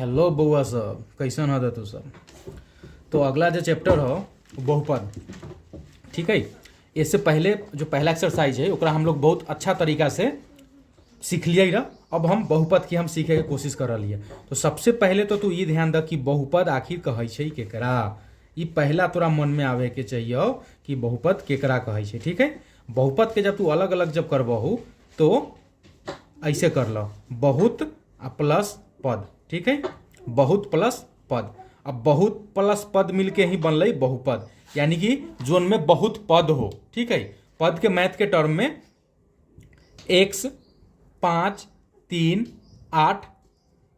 Hello बउआ सब, कैसन हद तू सब। तो अगला जो चैप्टर हो वो बहुपद। ठीक है। इससे पहले जो पहला एक्सरसाइज है ओकरा हम लोग बहुत अच्छा तरीका से सीख लिया रहा। अब हम बहुपद की हम सीखे के कोशिश कर रही है। तो सबसे पहले तो तू ये ध्यान द कि बहुपद आखिर कहे छै केकरा। ये पहला तोरा मन में आवे के चाहिए कि बहुपद केकरा कहे छै। ठीक है। बहुपद के जब तू अलग अलग जब करबहू तो ऐसे कर लो, बहुत प्लस पद। ठीक है। बहुत प्लस पद। अब बहुत प्लस पद मिलके ही बनल बहुपद, यानी कि जोन में बहुत पद हो। ठीक है। पद के मैथ के टर्म में x 5 3 8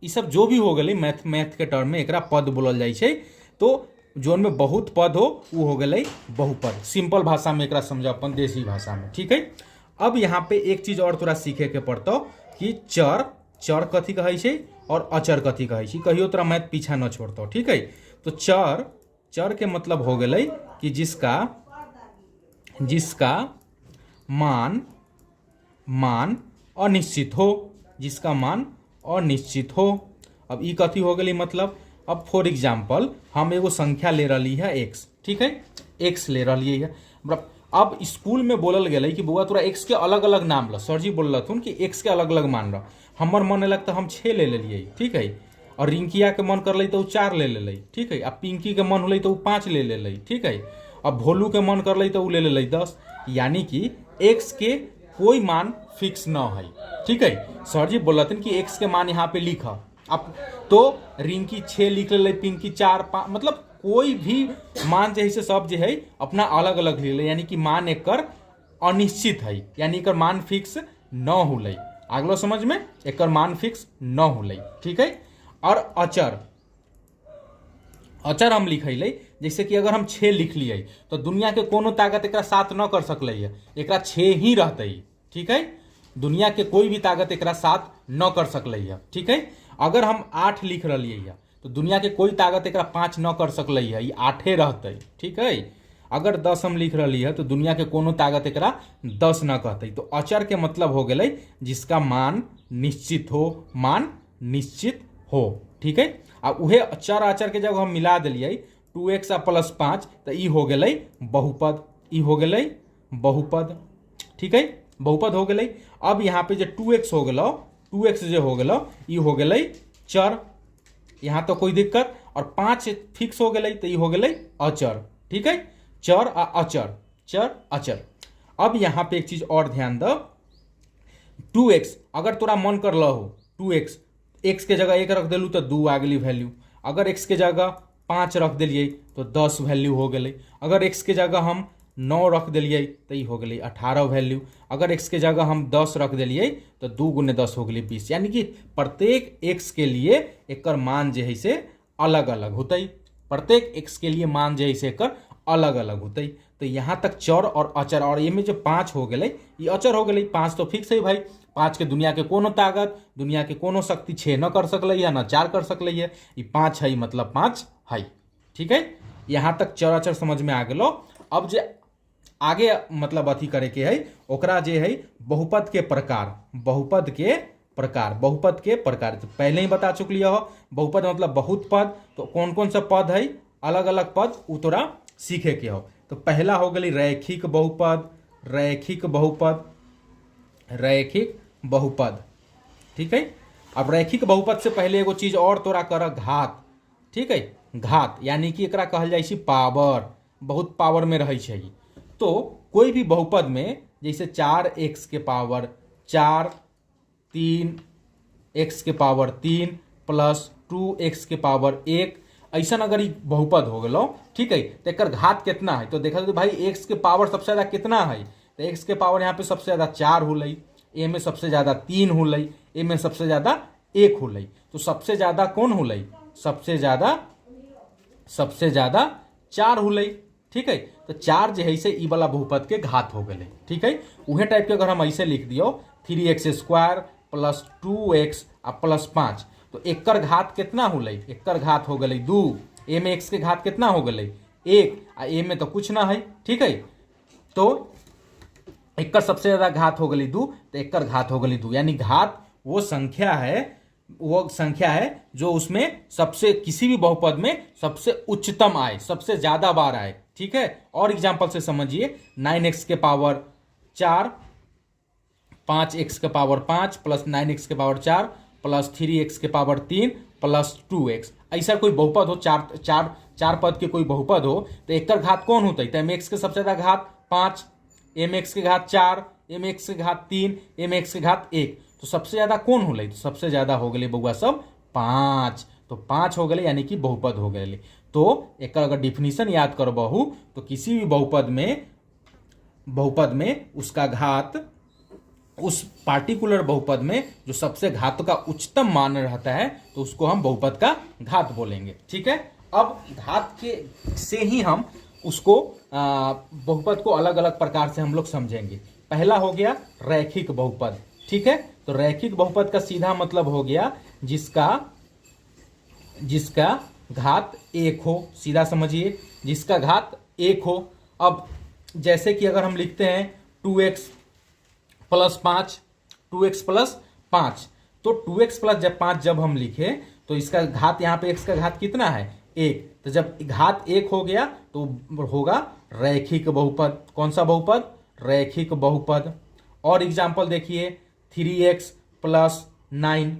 ये सब जो भी हो गए मैथ के टर्म में एकरा पद बोलल जाइ छै। तो जोन में बहुत पद हो वो हो गए बहुपद। सिंपल भाषा में एकरा समझ अपन देसी भाषा में। ठीक है। अब यहाँ पे एक चीज और तोरा सीखे के पड़तो कि चर कथी कहे छै और अचर कथी कहे छै। कहियो तोरा मैथ पीछा न छोड़तो। ठीक है। तो चर के मतलब हो गए कि जिसका मान अनिश्चित हो, जिसका मान अनिश्चित हो। अब ई कथी हो गई मतलब, अब फॉर एग्जाम्पल हम एगो संख्या ले रही है x। ठीक है। x ले रही है। अब स्कूल में बोलल गया कि बुआ तोरा x के अलग अलग नाम ल। सर जी बोल रहा कि x के अलग अलग मान रहा। हमर मन अलग तो हम 6 ले लिए। ठीक है। और रिंकिया के मन कर तो 4 ले ले। ठीक है। अब पिंकी के मन होल तो 5 ले ले। ठीक है। अब भोलू के मन कर तो ले ले 10। यानी कि x के कोई मान फिक्स न है। ठीक है। सर जी बोल रहे कि x के मान यहाँ पे लिखा। अब तो रिंकी 6 लिख ले, पिंकी 4 5, मतलब कोई भी मान जैसे सब जो है अपना अलग अलग ले ले, यानी कि मान एकर अनिश्चित है, यानी एकर मान फिक्स न होले। अगलो समझ में, एकर मान फिक्स न होले। ठीक है। और अचर हम लिखले, जैसे कि अगर हम 6 लिख लिए तो दुनिया के कोनो ताकत एकरा 7 न कर सकले है, एकरा 6 ही रहते। ठीक है। दुनिया के कोई भी ताकत एकरा 7 न कर सकले है। ठीक है। अगर हम 8 लिख रही है तो दुनिया के कोई ताकत एकरा 5 न कर सकले है, ये 8 रहते। ठीक है। अगर 10 हम लिख रही है तो दुनिया के कोनो ताकत एकरा 10 न कहते। तो अचर के मतलब हो गए जिसका मान निश्चित हो, मान निश्चित हो। ठीक है। अब उहे चर अचर के जब हम मिला दिलिए 2x प्लस 5 तो ई हो गए बहुपद। ई हो गए बहुपद। ठीक है। बहुपद हो गए। अब यहाँ पे जो 2x हो गलो, 2x जो हो गलो ई हो गए चर। यहाँ तो कोई दिक्कत। और 5 फिक्स हो गए तो ई हो गए अचर। ठीक है। चर आ अचर, चर अचर। अब यहाँ पे एक चीज और ध्यान दो, 2x अगर तोरा मन कर लो 2x, x के जगह 1 रख दिलू तो 2 आ गई वैल्यू। अगर x के जगह 5 रख दिलिए तो 10 वैल्यू हो गई। अगर x के जगह हम 9 रख दिलिए तो ये हो गई 18 वैल्यू। अगर x के जगह हम 10 रख दिलिए तो 2 गुने 10 हो गई 20। यानी कि प्रत्येक x के लिए एकर मान जो है से अलग अलग होते। प्रत्येक x के लिए मान जो है से एकर अलग अलग होते। तो यहाँ तक चर और अचर। और ये में जो 5 हो गए ये अचर हो गए। 5 तो फिक्स है भाई। 5 के दुनिया के कोनो ताकत, दुनिया के कोनो शक्ति 6 न कर सकले या न 4 कर सकले है। ये 5 है मतलब 5 है। ठीक है। यहाँ तक चर अचर समझ में आ गलो। अब जो आगे मतलब अथी करे के है ओकरा जे है बहुपद के प्रकार, बहुपद के प्रकार, बहुपद के प्रकार तो पहले ही बता चुकली हो। बहुपद मतलब बहुत पद। तो कौन कौन सा पद है, अलग अलग पद, उ तोरा सीखे के हो। तो पहला हो गई रैखिक बहुपद, रैखिक बहुपद, रैखिक बहुपद। ठीक है। अब रैखिक बहुपद से पहले एगो चीज और तोरा कर, घात। ठीक है। घात यानी कि एकरा कहल जाइ छै पावर, बहुत पावर में रहे छै। तो कोई भी बहुपद में जैसे 4x के पावर 4, 3x के पावर 3 प्लस 2x के पावर 1, ऐसा अगर ये बहुपद हो गलो। ठीक है। तो एकर घात कितना है तो देखा तो भाई x के पावर सबसे ज्यादा कितना है, तो x के पावर यहाँ पे सबसे ज्यादा 4 होलै, ए में सबसे ज्यादा 3 होलै, ए में सबसे ज्यादा 1 होलै। तो सबसे ज्यादा कौन होलै, सबसे ज्यादा 4 होलै। ठीक है। तो 4 जो है से ई वाला बहुपद के घात हो गए। ठीक है। उहे टाइप के अगर हम ऐसे लिख दियो 3x² प्लस 2x प्लस 5 तो एकर घात कितना होलै, एकर घात हो गई 2। ए में x के घात कितना हो गई 1, आ ए में तो कुछ ना है। ठीक है। तो एकर सबसे ज्यादा घात हो गई 2, तो एकर घात हो गई 2। यानी घात वो संख्या है वो संख्या है जो उसमें सबसे किसी भी बहुपद में सबसे उच्चतम आए, सबसे ज्यादा बार आए। ठीक है, और एग्जांपल से समझिए, 9x के पावर 4, 5x के पावर 5 प्लस 9x के पावर 4 प्लस 3x के पावर 3 प्लस 2x। ऐसा कोई बहुपद हो, चार पद के कोई बहुपद हो, तो एक घात कौन होता है? तो mx के सबसे ज्यादा घात 5, mx के घात 4, mx के घात 3, mx के घात 1। तो सबसे ज्यादा कौन हो गई? तो सबसे ज्यादा हो गए बउआ सब 5। तो 5 हो गए यानी कि बहुपद हो गए। तो एक अगर डिफिनीशन याद करो बहु, तो किसी भी बहुपद में उसका घात, उस पार्टिकुलर बहुपद में जो सबसे घात का उच्चतम मान रहता है, तो उसको हम बहुपद का घात बोलेंगे। ठीक है, अब घात के से ही हम उसको बहुपद को अलग अलग प्रकार से हम लोग समझेंगे। पहला हो गया रैखिक बहुपद। ठीक है, तो रैखिक बहुपद का सीधा मतलब हो गया जिसका घात 1 हो। सीधा समझिए, जिसका घात 1 हो। अब जैसे कि अगर हम लिखते हैं 2x प्लस 5, 2x प्लस 5, तो 2x प्लस जब 5 जब हम लिखे, तो इसका घात यहाँ पे x का घात कितना है? 1। तो जब घात 1 हो गया तो होगा रैखिक बहुपद। कौन सा बहुपद? रैखिक बहुपद। और एग्जाम्पल देखिए, 3x प्लस 9,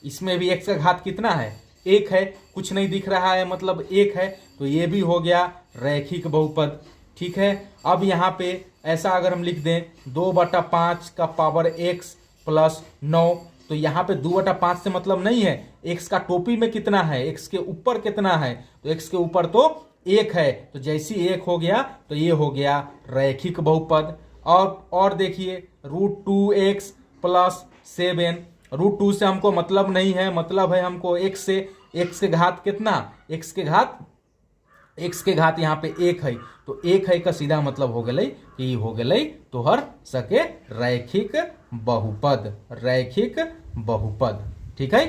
इसमें भी x का घात कितना है? 1 है। कुछ नहीं दिख रहा है, मतलब 1 है, तो ये भी हो गया रैखिक बहुपद। ठीक है, अब यहाँ पे ऐसा अगर हम लिख दें 2/5 का पावर x प्लस 9, तो यहाँ पे 2/5 से मतलब नहीं है, x का टोपी में कितना है, x के ऊपर कितना है, तो x के ऊपर तो 1 है, तो जैसी 1 हो गया तो ये हो गया रैखिक बहुपद। और देखिए √2x प्लस 7, √2 से हमको मतलब नहीं है, मतलब है हमको x से। x के घात कितना? x के घात यहाँ पे 1 है, तो 1 है का सीधा मतलब हो गई कि हो गई तोहर सके रैखिक बहुपद। रैखिक बहुपद। ठीक है।